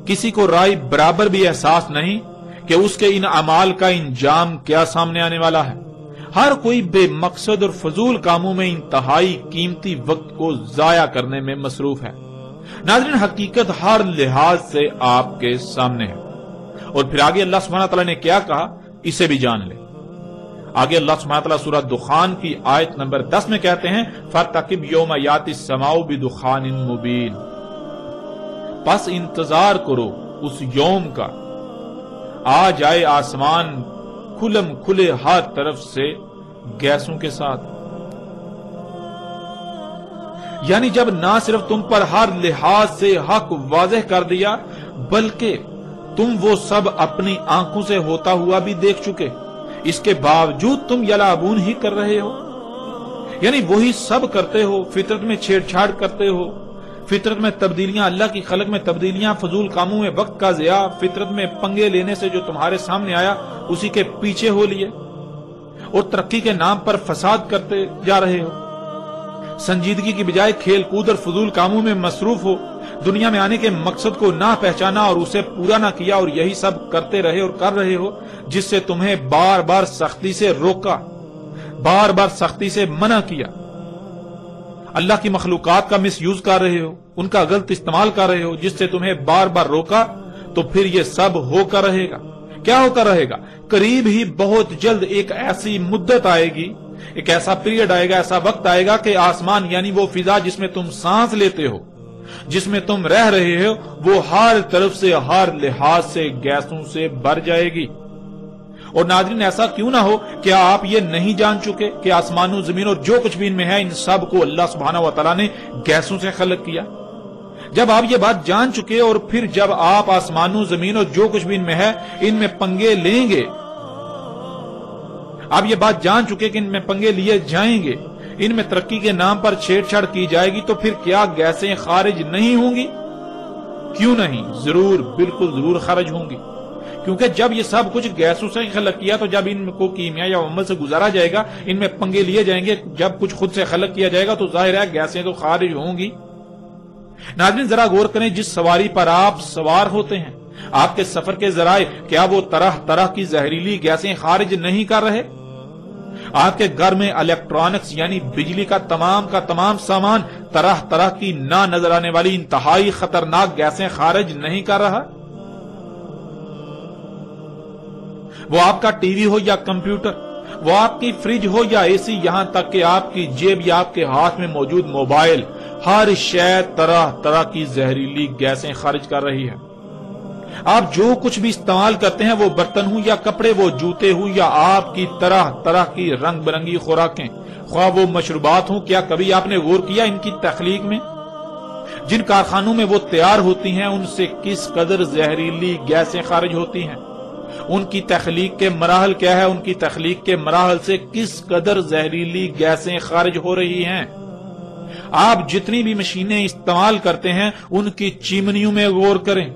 کسی کو رائے برابر بھی احساس نہیں کہ اس کے ان اعمال کا انجام کیا سامنے آنے والا ہے۔ ہر کوئی بے مقصد اور فضول کاموں میں انتہائی قیمتی وقت کو ضائع کرنے میں مصروف ہے۔ ناظرین حقیقت ہر لحاظ سے آپ کے سامنے ہے۔ اور پھر آگے اللہ سبحانہ تعالیٰ نے کیا کہا اسے بھی جان لے۔ آگے اللہ سبحانہ تعالیٰ سورہ دخان کی آیت نمبر 10 میں کہتے ہیں فَارْتَقِبْ يَوْمَ يَأْتِي السَّمَاءُ بِدُخَانٍ مُبِينٍ، پس انتظار کرو اس یوم کا، آ جائے آسمان کھلم کھلے ہر طرف سے گیسوں کے ساتھ۔ یعنی جب نہ صرف تم پر ہر لحاظ سے حق واضح کر دیا بلکہ تم وہ سب اپنی آنکھوں سے ہوتا ہوا بھی دیکھ چکے، اس کے باوجود تم یلعبون ہی کر رہے ہو، یعنی وہی سب کرتے ہو، فطرت میں چھیڑ چھاڑ کرتے ہو، فطرت میں تبدیلیاں، اللہ کی خلق میں تبدیلیاں، فضول کاموں میں وقت کا ضیاع، فطرت میں پنگے لینے سے جو تمہارے سامنے آیا اسی کے پیچھے ہو لیے اور ترقی کے نام پر فساد کرتے جا رہے ہو۔ سنجیدگی کی بجائے کھیل کود اور فضول کاموں میں مصروف ہو، دنیا میں آنے کے مقصد کو نہ پہچانا اور اسے پورا نہ کیا، اور یہی سب کرتے رہے اور کر رہے ہو جس سے تمہیں بار بار سختی سے روکا، بار بار سختی سے منع کیا۔ اللہ کی مخلوقات کا مس یوز کر رہے ہو، ان کا غلط استعمال کر رہے ہو جس سے تمہیں بار بار روکا، تو پھر یہ سب ہو کر رہے گا۔ کیا ہو کر رہے گا؟ قریب ہی بہت جلد ایک ایسی مدت آئے گی، ایک ایسا پیریڈ آئے گا، ایسا وقت آئے گا کہ آسمان یعنی وہ فضا جس میں تم سانس لیتے ہو، جس میں تم رہ رہے ہو، وہ ہر طرف سے ہر لحاظ سے گیسوں سے بھر جائے گی۔ اور ناظرین ایسا کیوں نہ ہو، کیا آپ یہ نہیں جان چکے کہ آسمان و زمین اور جو کچھ بھی ان میں ہے ان سب کو اللہ سبحانہ و تعالیٰ نے گیسوں سے خلق کیا؟ جب آپ یہ بات جان چکے اور پھر جب آپ آسمان و زمین اور جو کچھ بھی ان میں ہے ان میں پنگے لیں گے، آپ یہ بات جان چکے کہ ان میں پنگے لیے جائیں گے، ان میں ترقی کے نام پر چھیڑ چھاڑ کی جائے گی، تو پھر کیا گیسیں خارج نہیں ہوں گی؟ کیوں نہیں، ضرور، بالکل ضرور خارج ہوں گی، کیونکہ جب یہ سب کچھ گیسوں سے خلق کیا تو جب ان کو کیمیا یا عمل سے گزارا جائے گا، ان میں پنگے لیے جائیں گے، جب کچھ خود سے خلق کیا جائے گا تو ظاہر ہے گیسیں تو خارج ہوں گی۔ ناظرین ذرا غور کریں، جس سواری پر آپ سوار ہوتے ہیں، آپ کے سفر کے ذرائع، کیا وہ طرح طرح کی زہریلی گیسیں خارج نہیں کر رہے؟ آپ کے گھر میں الیکٹرانکس یعنی بجلی کا تمام سامان طرح طرح کی نہ نظر آنے والی انتہائی خطرناک گیسیں خارج نہیں کر رہا؟ وہ آپ کا ٹی وی ہو یا کمپیوٹر، وہ آپ کی فریج ہو یا اے سی، یہاں تک کہ آپ کی جیب یا آپ کے ہاتھ میں موجود موبائل، ہر شے طرح طرح کی زہریلی گیسیں خارج کر رہی ہے۔ آپ جو کچھ بھی استعمال کرتے ہیں، وہ برتن ہوں یا کپڑے، وہ جوتے ہوں یا آپ کی طرح طرح کی رنگ برنگی خوراکیں، خواہ وہ مشروبات ہوں، کیا کبھی آپ نے غور کیا ان کی تخلیق میں؟ جن کارخانوں میں وہ تیار ہوتی ہیں ان سے کس قدر زہریلی گیسیں خارج ہوتی ہیں؟ ان کی تخلیق کے مراحل کیا ہے؟ ان کی تخلیق کے مراحل سے کس قدر زہریلی گیسیں خارج ہو رہی ہیں؟ آپ جتنی بھی مشینیں استعمال کرتے ہیں ان کی چمنیوں میں غور کریں.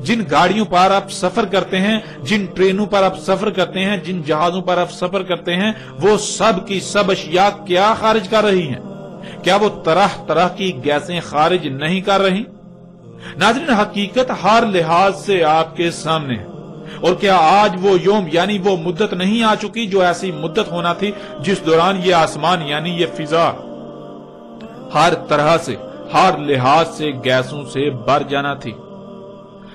جن گاڑیوں پر آپ سفر کرتے ہیں، جن ٹرینوں پر آپ سفر کرتے ہیں، جن جہازوں پر آپ سفر کرتے ہیں، وہ سب کی سب اشیاء کیا خارج کر رہی ہیں؟ کیا وہ طرح طرح کی گیسیں خارج نہیں کر رہی؟ ناظرین، حقیقت ہر لحاظ سے آپ کے سامنے ہے. اور کیا آج وہ یوم یعنی وہ مدت نہیں آ چکی جو ایسی مدت ہونا تھی جس دوران یہ آسمان یعنی یہ فضا ہر طرح سے، ہر لحاظ سے گیسوں سے بھر جانا تھی؟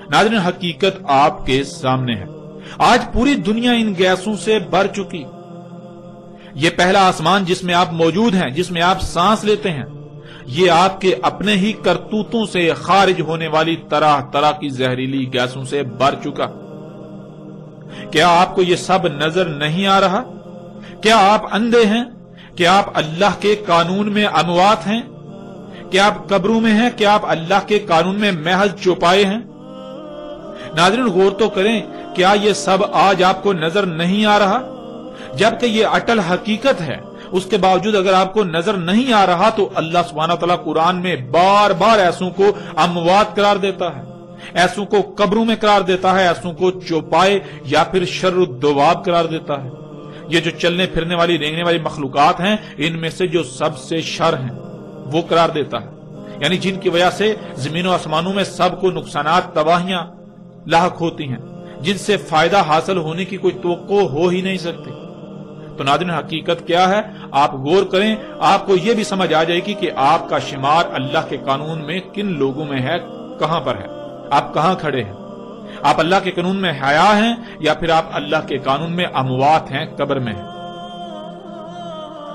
ناظرین، حقیقت آپ کے سامنے ہے. آج پوری دنیا ان گیسوں سے بھر چکی. یہ پہلا آسمان جس میں آپ موجود ہیں، جس میں آپ سانس لیتے ہیں، یہ آپ کے اپنے ہی کرتوتوں سے خارج ہونے والی طرح طرح کی زہریلی گیسوں سے بھر چکا. کیا آپ کو یہ سب نظر نہیں آ رہا؟ کیا آپ اندھے ہیں؟ کیا آپ اللہ کے قانون میں اموات ہیں؟ کیا آپ قبروں میں ہیں؟ کیا آپ اللہ کے قانون میں محض چوپائے ہیں؟ ناظرین، غور تو کریں، کیا یہ سب آج آپ کو نظر نہیں آ رہا؟ جبکہ یہ اٹل حقیقت ہے، اس کے باوجود اگر آپ کو نظر نہیں آ رہا تو اللہ سبحانہ وتعالی قرآن میں بار بار ایسوں کو اموات قرار دیتا ہے، ایسوں کو قبروں میں قرار دیتا ہے، ایسوں کو چوپائے یا پھر شر الدواب قرار دیتا ہے. یہ جو چلنے پھرنے والی رینگنے والی مخلوقات ہیں، ان میں سے جو سب سے شر ہیں وہ قرار دیتا ہے، یعنی جن کی وجہ سے زمین و آسمانوں میں سب کو نقصانات، تباہیاں لاحق ہوتی ہیں، جن سے فائدہ حاصل ہونے کی کوئی توقع ہو ہی نہیں سکتی. تو ناظرین، حقیقت کیا ہے؟ آپ غور کریں، آپ کو یہ بھی سمجھ آ جائے گی کہ آپ کا شمار اللہ کے قانون میں کن لوگوں میں ہے، کہاں پر ہے، آپ کہاں کھڑے ہیں. آپ اللہ کے قانون میں حیا ہیں یا پھر آپ اللہ کے قانون میں اموات ہیں، قبر میں ہیں.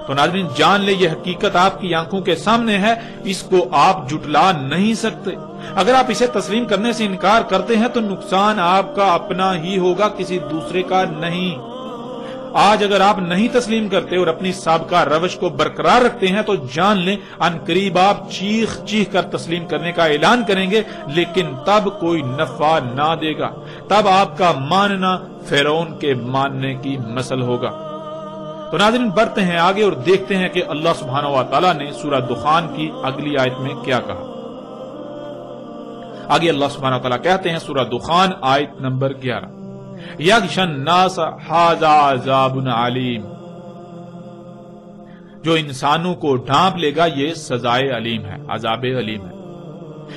تو ناظرین، جان لے یہ حقیقت آپ کی آنکھوں کے سامنے ہے، اس کو آپ جھٹلا نہیں سکتے. اگر آپ اسے تسلیم کرنے سے انکار کرتے ہیں تو نقصان آپ کا اپنا ہی ہوگا، کسی دوسرے کا نہیں. آج اگر آپ نہیں تسلیم کرتے اور اپنی سابقہ روش کو برقرار رکھتے ہیں تو جان لیں ان قریب آپ چیخ چیخ کر تسلیم کرنے کا اعلان کریں گے، لیکن تب کوئی نفع نہ دے گا. تب آپ کا ماننا فرعون کے ماننے کی مثل ہوگا. تو ناظرین، بڑھتے ہیں آگے اور دیکھتے ہیں کہ اللہ سبحانہ و تعالیٰ نے سورہ دخان کی اگلی آیت میں کیا کہا. آگے اللہ سبحانہ و تعالیٰ کہتے ہیں سورہ دخان آیت نمبر 11، یغشی الناس ھذا عذاب علیم، جو انسانوں کو ڈھانپ لے گا یہ سزائے علیم ہے، عذاب علیم ہے.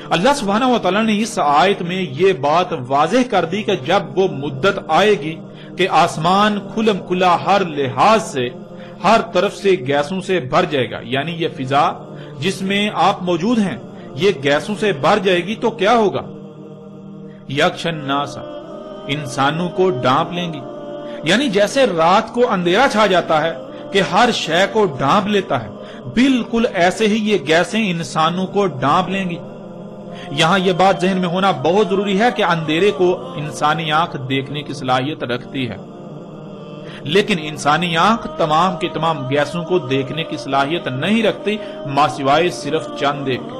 اللہ سبحانہ و تعالیٰ نے اس آیت میں یہ بات واضح کر دی کہ جب وہ مدت آئے گی کہ آسمان کھلم کھلا ہر لحاظ سے، ہر طرف سے گیسوں سے بھر جائے گا، یعنی یہ فضا جس میں آپ موجود ہیں یہ گیسوں سے بھر جائے گی، تو کیا ہوگا؟ یغشی الناس، انسانوں کو ڈھانپ لیں گی. یعنی جیسے رات کو اندھیرا چھا جاتا ہے کہ ہر شے کو ڈھانپ لیتا ہے، بالکل ایسے ہی یہ گیسیں انسانوں کو ڈھانپ لیں گی. یہاں یہ بات ذہن میں ہونا بہت ضروری ہے کہ اندھیرے کو انسانی آنکھ دیکھنے کی صلاحیت رکھتی ہے، لیکن انسانی آنکھ تمام کے تمام گیسوں کو دیکھنے کی صلاحیت نہیں رکھتی، ماسوائے صرف چند ایک.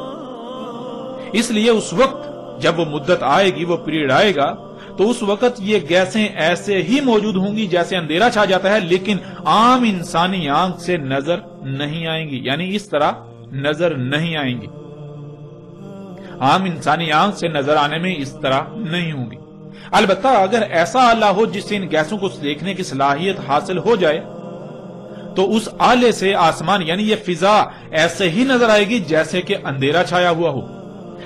اس لیے اس وقت جب وہ مدت آئے گی، وہ پیریڈ آئے گا، تو اس وقت یہ گیسیں ایسے ہی موجود ہوں گی جیسے اندھیرا چھا جاتا ہے، لیکن عام انسانی آنکھ سے نظر نہیں آئیں گی، یعنی اس طرح نظر نہیں آئیں گی. عام انسانی آنکھ سے نظر آنے میں اس طرح نہیں ہوں گی. البتہ اگر ایسا آلہ ہو جس سے ان گیسوں کو دیکھنے کی صلاحیت حاصل ہو جائے تو اس آلے سے آسمان یعنی یہ فضا ایسے ہی نظر آئے گی جیسے کہ اندھیرا چھایا ہوا ہو.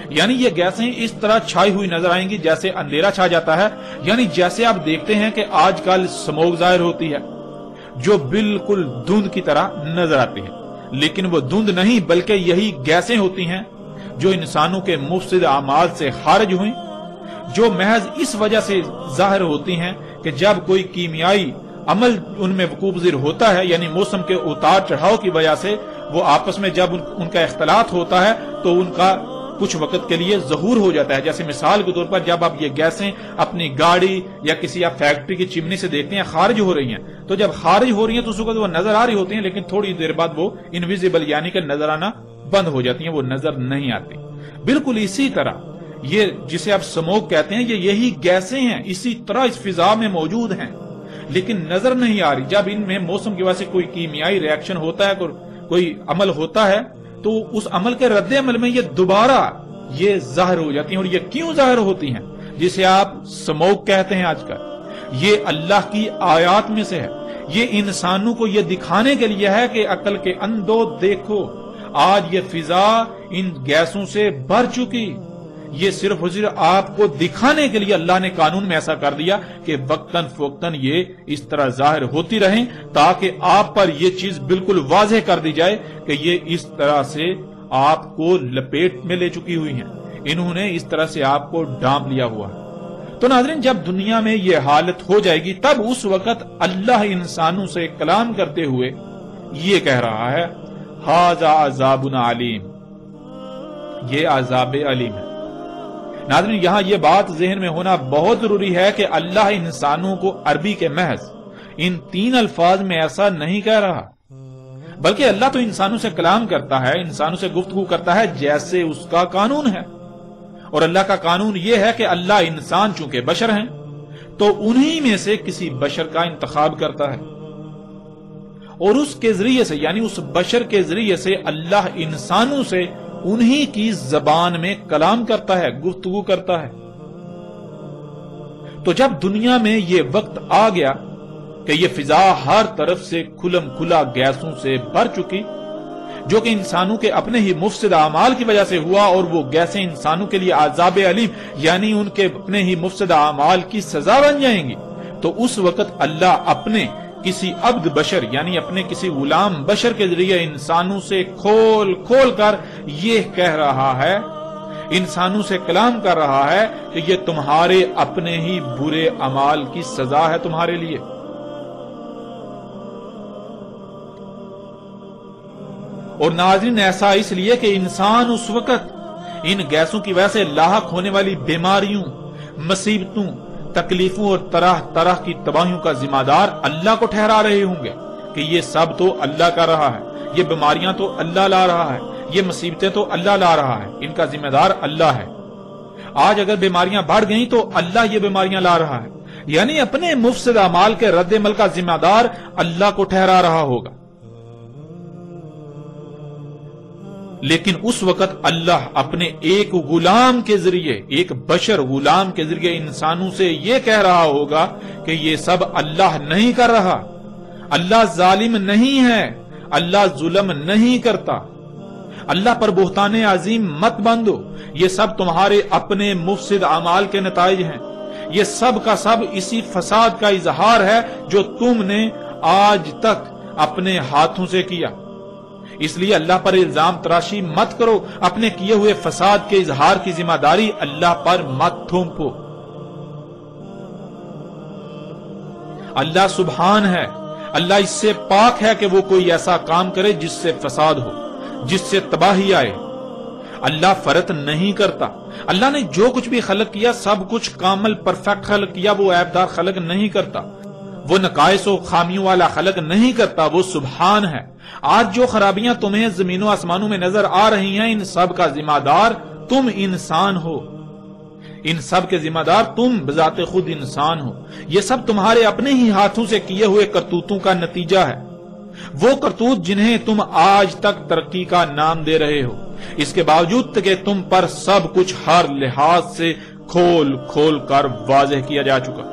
یعنی یہ گیسیں اس طرح چھائی ہوئی نظر آئیں گی جیسے اندھیرا چھا جاتا ہے. یعنی جیسے آپ دیکھتے ہیں کہ آج کل سموگ ظاہر ہوتی ہے جو بالکل دھند کی طرح نظر آتی ہے، لیکن وہ دھند نہیں بلکہ یہی گیسیں ہوتی ہیں جو انسانوں کے مفسد اعمال سے خارج ہوئیں، جو محض اس وجہ سے ظاہر ہوتی ہیں کہ جب کوئی کیمیائی عمل ان میں وقوع پذیر ہوتا ہے، یعنی موسم کے اتار چڑھاؤ کی وجہ سے وہ آپس میں جب ان کا اختلاط ہوتا ہے تو ان کا کچھ وقت کے لیے ظہور ہو جاتا ہے. جیسے مثال کے طور پر جب آپ یہ گیسیں اپنی گاڑی یا کسی آپ فیکٹری کی چمنی سے دیکھتے ہیں خارج ہو رہی ہیں، تو جب خارج ہو رہی ہیں تو اس وقت وہ نظر آ رہی ہوتی ہیں، لیکن تھوڑی دیر بعد وہ انویزیبل یعنی کہ نظر آنا بند ہو جاتی ہیں، وہ نظر نہیں آتی. بالکل اسی طرح یہ جسے آپ سموگ کہتے ہیں یہ یہی گیسیں ہیں، اسی طرح اس فضا میں موجود ہیں لیکن نظر نہیں آ رہی. جب ان میں موسم کی وجہ سے کوئی کیمیائی ریاکشن ہوتا ہے، کوئی عمل ہوتا ہے تو اس عمل کے رد عمل میں یہ دوبارہ یہ ظاہر ہو جاتی ہیں. اور یہ کیوں ظاہر ہوتی ہیں؟ جسے آپ سموک کہتے ہیں آج کل، یہ اللہ کی آیات میں سے ہے. یہ انسانوں کو یہ دکھانے کے لیے ہے کہ عقل کے اندھو دیکھو، آج یہ فضا ان گیسوں سے بھر چکی. یہ صرف اور صرف آپ کو دکھانے کے لیے اللہ نے قانون میں ایسا کر دیا کہ وقتاً فوقتاً یہ اس طرح ظاہر ہوتی رہیں، تاکہ آپ پر یہ چیز بالکل واضح کر دی جائے کہ یہ اس طرح سے آپ کو لپیٹ میں لے چکی ہوئی ہیں، انہوں نے اس طرح سے آپ کو ڈانپ لیا ہوا ہے. تو ناظرین، جب دنیا میں یہ حالت ہو جائے گی تب اس وقت اللہ انسانوں سے کلام کرتے ہوئے یہ کہہ رہا ہے، ھذا عذاب علیم، یہ عذاب علیم ہے. ناظرین، یہاں یہ بات ذہن میں ہونا بہت ضروری ہے کہ اللہ انسانوں کو عربی کے محض ان 3 الفاظ میں ایسا نہیں کہہ رہا، بلکہ اللہ تو انسانوں سے کلام کرتا ہے، انسانوں سے گفتگو کرتا ہے جیسے اس کا قانون ہے. اور اللہ کا قانون یہ ہے کہ اللہ انسان چونکہ بشر ہیں تو انہی میں سے کسی بشر کا انتخاب کرتا ہے، اور اس کے ذریعے سے یعنی اس بشر کے ذریعے سے اللہ انسانوں سے انہی کی زبان میں کلام کرتا ہے، گفتگو کرتا ہے. تو جب دنیا میں یہ وقت آ گیا کہ یہ فضا ہر طرف سے کھلم کھلا گیسوں سے بھر چکی، جو کہ انسانوں کے اپنے ہی مفسد اعمال کی وجہ سے ہوا، اور وہ گیسیں انسانوں کے لیے عذاب علیم یعنی ان کے اپنے ہی مفسد اعمال کی سزا بن جائیں گی، تو اس وقت اللہ اپنے کسی عبد بشر یعنی اپنے کسی غلام بشر کے ذریعے انسانوں سے کھول کھول کر یہ کہہ رہا ہے، انسانوں سے کلام کر رہا ہے کہ یہ تمہارے اپنے ہی برے اعمال کی سزا ہے تمہارے لیے. اور ناظرین، ایسا اس لیے کہ انسان اس وقت ان گیسوں کی وجہ سے لاحق ہونے والی بیماریوں، مصیبتوں، تکلیفوں اور طرح طرح کی تباہیوں کا ذمہ دار اللہ کو ٹھہرا رہے ہوں گے کہ یہ سب تو اللہ کر رہا ہے، یہ بیماریاں تو اللہ لا رہا ہے، یہ مصیبتیں تو اللہ لا رہا ہے، ان کا ذمہ دار اللہ ہے. آج اگر بیماریاں بڑھ گئیں تو اللہ یہ بیماریاں لا رہا ہے، یعنی اپنے مفسد اعمال کے رد عمل کا ذمہ دار اللہ کو ٹھہرا رہا ہوگا. لیکن اس وقت اللہ اپنے ایک غلام کے ذریعے، ایک بشر غلام کے ذریعے انسانوں سے یہ کہہ رہا ہوگا کہ یہ سب اللہ نہیں کر رہا، اللہ ظالم نہیں ہے، اللہ ظلم نہیں کرتا، اللہ پر بہتان عظیم مت باندھو، یہ سب تمہارے اپنے مفسد اعمال کے نتائج ہیں، یہ سب کا سب اسی فساد کا اظہار ہے جو تم نے آج تک اپنے ہاتھوں سے کیا. اس لیے اللہ پر الزام تراشی مت کرو، اپنے کیے ہوئے فساد کے اظہار کی ذمہ داری اللہ پر مت تھوپو. اللہ سبحان ہے، اللہ اس سے پاک ہے کہ وہ کوئی ایسا کام کرے جس سے فساد ہو، جس سے تباہی آئے. اللہ فرط نہیں کرتا، اللہ نے جو کچھ بھی خلق کیا سب کچھ کامل پرفیکٹ خلق کیا، وہ عیبدار خلق نہیں کرتا، وہ نقائص و خامیوں والا خلق نہیں کرتا، وہ سبحان ہے. آج جو خرابیاں تمہیں زمین و آسمانوں میں نظر آ رہی ہیں ان سب کا ذمہ دار تم انسان ہو، ان سب کے ذمہ دار تم بذات خود انسان ہو. یہ سب تمہارے اپنے ہی ہاتھوں سے کیے ہوئے کرتوتوں کا نتیجہ ہے، وہ کرتوت جنہیں تم آج تک ترقی کا نام دے رہے ہو، اس کے باوجود کہ تم پر سب کچھ ہر لحاظ سے کھول کھول کر واضح کیا جا چکا.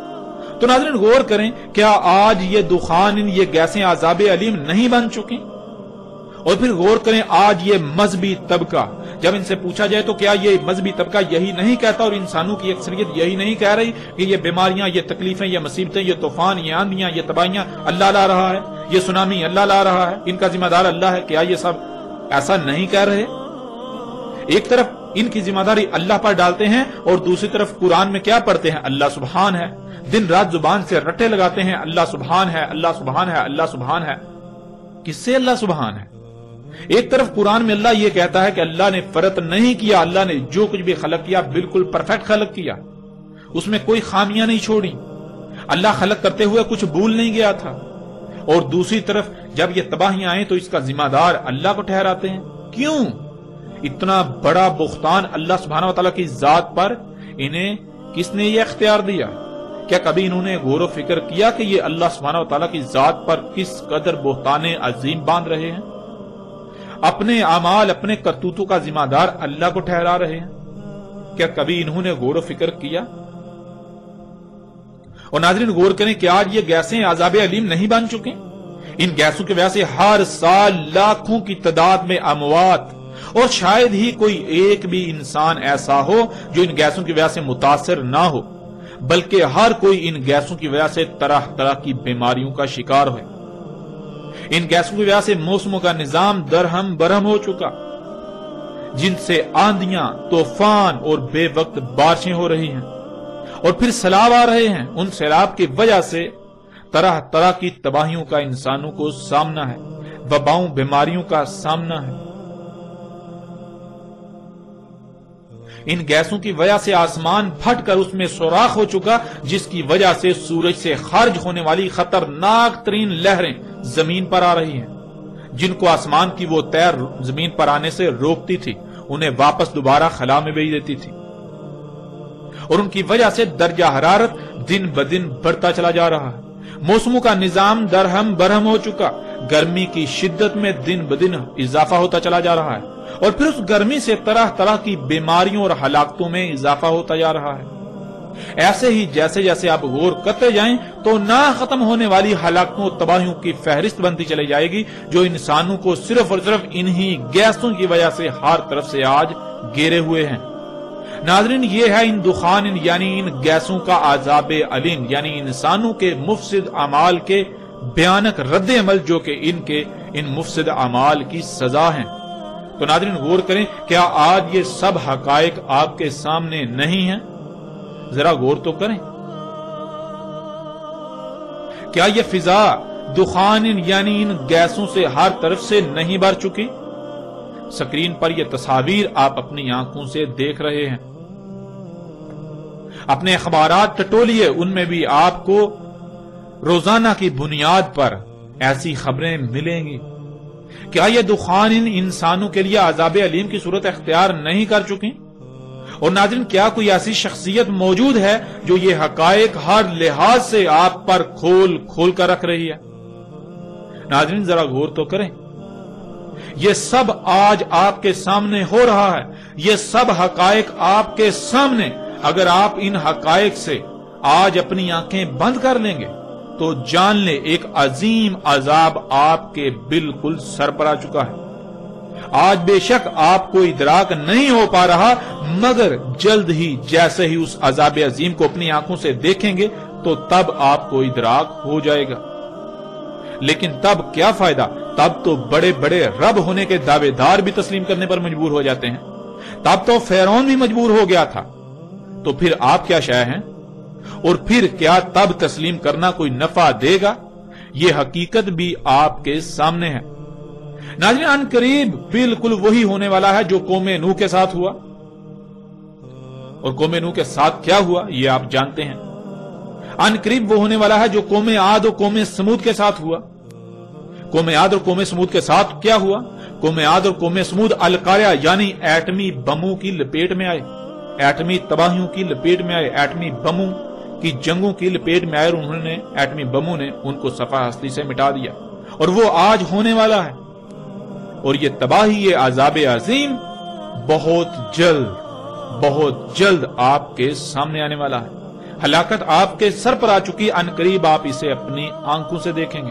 تو ناظرین غور کریں، کیا آج یہ دخان یہ گیسیں عذاب علیم نہیں بن چکی؟ اور پھر غور کریں، آج یہ مذہبی طبقہ جب ان سے پوچھا جائے تو کیا یہ مذہبی طبقہ یہی نہیں کہتا اور انسانوں کی اکثریت یہی نہیں کہہ رہی کہ یہ بیماریاں، یہ تکلیفیں، یہ مصیبتیں، یہ طوفان، یہ آندیاں، یہ تباہیاں اللہ لا رہا ہے، یہ سونامی اللہ لا رہا ہے، ان کا ذمہ دار اللہ ہے؟ کیا یہ سب ایسا نہیں کہہ رہے؟ ایک طرف ان کی ذمہ داری اللہ پر ڈالتے ہیں اور دوسری طرف قرآن میں کیا پڑھتے ہیں؟ اللہ سبحان ہے. دن رات زبان سے رٹے لگاتے ہیں، اللہ سبحان ہے، اللہ سبحان ہے، اللہ سبحان ہے. کس سے اللہ سبحان ہے؟ ایک طرف قرآن میں اللہ یہ کہتا ہے کہ اللہ نے فرط نہیں کیا، اللہ نے جو کچھ بھی خلق کیا بالکل پرفیکٹ خلق کیا، اس میں کوئی خامیاں نہیں چھوڑی، اللہ خلق کرتے ہوئے کچھ بھول نہیں گیا تھا. اور دوسری طرف جب یہ تباہیاں آئیں تو اس کا ذمہ دار اللہ کو ٹھہراتے ہیں. کیوں؟ اتنا بڑا بہتان اللہ سبحانہ و تعالیٰ کی ذات پر انہیں کس نے یہ اختیار دیا؟ کیا کبھی انہوں نے غور و فکر کیا کہ یہ اللہ سبحانہ و تعالیٰ کی ذات پر کس قدر بہتان عظیم باندھ رہے ہیں؟ اپنے اعمال اپنے کرتوتوں کا ذمہ دار اللہ کو ٹھہرا رہے ہیں؟ کیا کبھی انہوں نے غور و فکر کیا؟ اور ناظرین غور کریں کہ آج یہ گیسیں عذاب علیم نہیں بن چکیں؟ ان گیسوں کی وجہ سے ہر سال لاکھوں کی تعداد میں اموات، اور شاید ہی کوئی ایک بھی انسان ایسا ہو جو ان گیسوں کی وجہ سے متاثر نہ ہو، بلکہ ہر کوئی ان گیسوں کی وجہ سے طرح طرح کی بیماریوں کا شکار ہوئے۔ ان گیسوں کی وجہ سے موسموں کا نظام درہم برہم ہو چکا، جن سے آندیاں، طوفان اور بے وقت بارشیں ہو رہی ہیں، اور پھر سیلاب آ رہے ہیں۔ ان سیلاب کی وجہ سے طرح طرح کی تباہیوں کا انسانوں کو سامنا ہے، وباؤں، بیماریوں کا سامنا ہے۔ ان گیسوں کی وجہ سے آسمان پھٹ کر اس میں سوراخ ہو چکا، جس کی وجہ سے سورج سے خارج ہونے والی خطرناک ترین لہریں زمین پر آ رہی ہیں، جن کو آسمان کی وہ تیر زمین پر آنے سے روکتی تھی، انہیں واپس دوبارہ خلا میں بھیج دیتی تھی، اور ان کی وجہ سے درجہ حرارت دن بدن بڑھتا چلا جا رہا ہے۔ موسموں کا نظام درہم برہم ہو چکا، گرمی کی شدت میں دن بدن اضافہ ہوتا چلا جا رہا ہے، اور پھر اس گرمی سے طرح طرح کی بیماریوں اور ہلاکتوں میں اضافہ ہوتا جا رہا ہے۔ ایسے ہی جیسے جیسے آپ غور کرتے جائیں تو نہ ختم ہونے والی ہلاکتوں اور تباہیوں کی فہرست بنتی چلی جائے گی، جو انسانوں کو صرف اور صرف انہی گیسوں کی وجہ سے ہر طرف سے آج گھیرے ہوئے ہیں۔ ناظرین، یہ ہے ان دخان یعنی ان گیسوں کا عذاب علیم، یعنی انسانوں کے مفسد اعمال کے بھیانک رد عمل، جو کہ ان مفسد اعمال کی سزا ہیں۔ تو ناظرین غور کریں، کیا آج یہ سب حقائق آپ کے سامنے نہیں ہیں؟ ذرا غور تو کریں۔ کیا یہ فضا دخان یعنی ان گیسوں سے ہر طرف سے نہیں بھر چکی؟ سکرین پر یہ تصاویر آپ اپنی آنکھوں سے دیکھ رہے ہیں۔ اپنے اخبارات ٹٹولیے، ان میں بھی آپ کو روزانہ کی بنیاد پر ایسی خبریں ملیں گی۔ کیا یہ دخان ان انسانوں کے لیے عذاب علیم کی صورت اختیار نہیں کر چکی؟ اور ناظرین، کیا کوئی ایسی شخصیت موجود ہے جو یہ حقائق ہر لحاظ سے آپ پر کھول کھول کر رکھ رہی ہے؟ ناظرین ذرا غور تو کریں، یہ سب آج آپ کے سامنے ہو رہا ہے، یہ سب حقائق آپ کے سامنے۔ اگر آپ ان حقائق سے آج اپنی آنکھیں بند کر لیں گے تو جان لیں ایک عظیم عذاب آپ کے بالکل سر پر آ چکا ہے۔ آج بے شک آپ کو ادراک نہیں ہو پا رہا، مگر جلد ہی جیسے ہی اس عذاب عظیم کو اپنی آنکھوں سے دیکھیں گے تو تب آپ کو ادراک ہو جائے گا۔ لیکن تب کیا فائدہ؟ تب تو بڑے بڑے رب ہونے کے دعوے دار بھی تسلیم کرنے پر مجبور ہو جاتے ہیں، تب تو فرعون بھی مجبور ہو گیا تھا، تو پھر آپ کیا شے ہیں؟ اور پھر کیا تب تسلیم کرنا کوئی نفع دے گا؟ یہ حقیقت بھی آپ کے سامنے ہے۔ ناظرین، ان قریب بالکل وہی ہونے والا ہے جو قوم نوح کے ساتھ ہوا، اور قوم نوح کے ساتھ کیا ہوا یہ آپ جانتے ہیں۔ ان قریب وہ ہونے والا ہے جو قوم عاد اور قوم سمود کے ساتھ ہوا۔ قوم عاد اور قوم سمود کے ساتھ کیا ہوا؟ قوم عاد اور قوم سمود القاریہ یعنی ایٹمی بموں کی لپیٹ میں آئے، ایٹمی تباہیوں کی لپیٹ میں آئے، ایٹمی بموں کی جنگوں کی لپیٹ میں آئے، اور انہوں نے ایٹمی بموں نے ان کو صفحہ ہستی سے مٹا دیا، اور وہ آج ہونے والا ہے۔ اور یہ تباہی، یہ عذاب عظیم بہت جلد آپ کے سامنے آنے والا ہے۔ ہلاکت آپ کے سر پر آ چکی، ان قریب آپ اسے اپنی آنکھوں سے دیکھیں گے۔